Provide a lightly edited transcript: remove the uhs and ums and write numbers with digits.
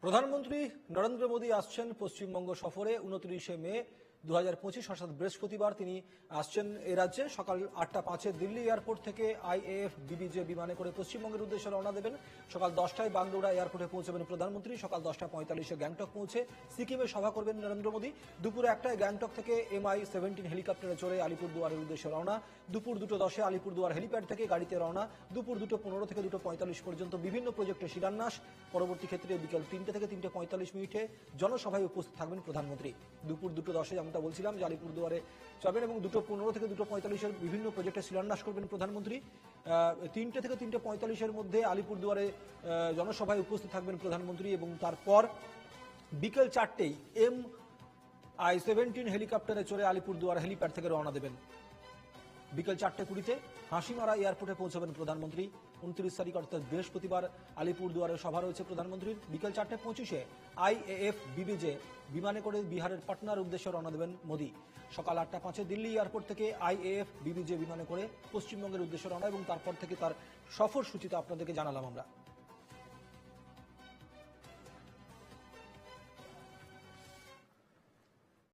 প্রধানমন্ত্রী নরেন্দ্র মোদী আসছেন পশ্চিমবঙ্গ সফরে 29 মে 2025 অর্থাৎ বৃহস্পতিবার তিনি আসছেন এই রাজ্যে। সকাল 8:05 দিল্লি এয়ারপোর্ট থেকে আইএএফ বিবিজে বিমানে করে পশ্চিমবঙ্গের উদ্দেশ্যে রওনা দেবেন। সকাল 10টায় বাগডোগরা এয়ারপোর্টে পৌঁছবেন প্রধানমন্ত্রী। সকাল 10:45 গ্যাংটক পৌঁছে সিকিমে সভা করবেন নরেন্দ্র মোদী। দুপুর 1টায় গ্যাংটক থেকে MI-17 হেলিকপ্টারে চড়ে আলিপুরদুয়ারের উদ্দেশ্যে রওনা। দুপুর 2:10 আলিপুরদুয়ার হেলিপ্যাড থেকে গাড়িতে রওনা। দুপুর 2:15 থেকে 2:45 পর্যন্ত বিভিন্ন প্রজেক্টের শিলান্যাস। পরবর্তী ক্ষেত্রে বিকেল 3টে থেকে 3:45 জনসভায় উপস্থিত থাকবেন প্রধানমন্ত্রী। দুপুর 2:10 যেমনটা বলছিলাম যে আলিপুরদুয়ারে যাবেন এবং 2:15 থেকে 2:45 বিভিন্ন প্রজেক্টের শিলান্যাস করবেন প্রধানমন্ত্রী। 3টে থেকে 3:45 মধ্যে আলিপুরদুয়ারে জনসভায় উপস্থিত থাকবেন প্রধানমন্ত্রী এবং তারপর বিকেল 4টেই MI-17 হেলিকপ্টারে চড়ে আলিপুরদুয়ার হেলিপ্যাড থেকে রওনা দেবেন। বিকেল 4:20 হাসিমারা এয়ারপোর্টে পৌঁছবেন প্রধানমন্ত্রী। 29 তারিখ অর্থাৎ বৃহস্পতিবার আলিপুরদুয়ারে সভা রয়েছে প্রধানমন্ত্রীর। বিকেল 4:25 আইএএফ বিবিজে বিমানে করে বিহারের পাটনার উদ্দেশ্যে রওনা দেবেন মোদী। সকাল 8:05 দিল্লি এয়ারপোর্ট থেকে আইএএফ বিবিজে বিমানে করে পশ্চিমবঙ্গের উদ্দেশ্যে রওনা এবং তারপর থেকে তার সফর সূচিটা আপনাদেরকে জানালাম আমরা।